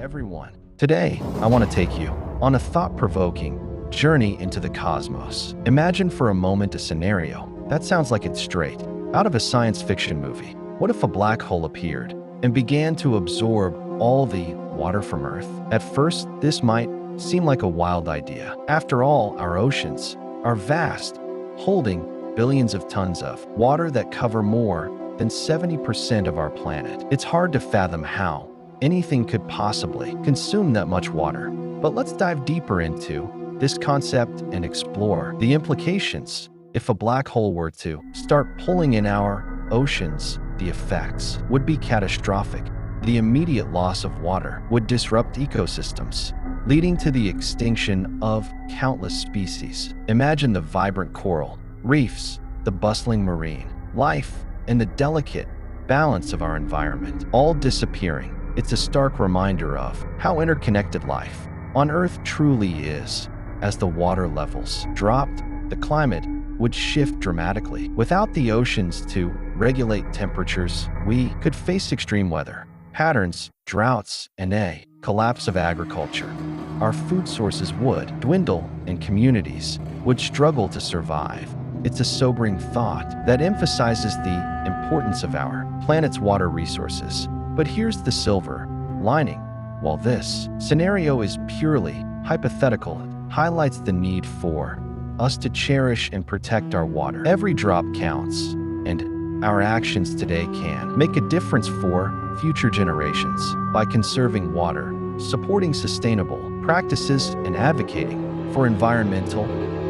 everyone. Today, I want to take you on a thought-provoking journey into the cosmos. Imagine for a moment a scenario that sounds like it's straight out of a science fiction movie. What if a black hole appeared and began to absorb all the water from Earth? At first, this might seem like a wild idea. After all, our oceans are vast, holding billions of tons of water that cover more than 70% of our planet. It's hard to fathom how anything could possibly consume that much water. But let's dive deeper into this concept and explore the implications. If a black hole were to start pulling in our oceans, the effects would be catastrophic. The immediate loss of water would disrupt ecosystems, leading to the extinction of countless species. Imagine the vibrant coral reefs, the bustling marine life, and the delicate balance of our environment all disappearing. It's a stark reminder of how interconnected life on Earth truly is. As the water levels dropped, the climate would shift dramatically. Without the oceans to regulate temperatures, we could face extreme weather patterns, droughts, and a collapse of agriculture. Our food sources would dwindle and communities would struggle to survive. It's a sobering thought that emphasizes the importance of our planet's water resources. But here's the silver lining. While this scenario is purely hypothetical, it highlights the need for us to cherish and protect our water. Every drop counts, and our actions today can make a difference for future generations. By conserving water, supporting sustainable practices, and advocating for environmental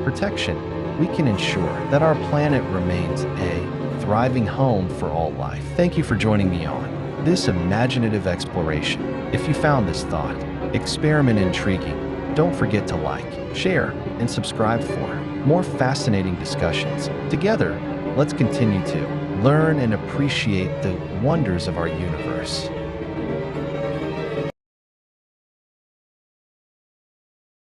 protection, we can ensure that our planet remains a thriving home for all life. Thank you for joining me on this imaginative exploration. If you found this thought experiment intriguing, don't forget to like, share, and subscribe for more fascinating discussions. Together, let's continue to learn and appreciate the wonders of our universe.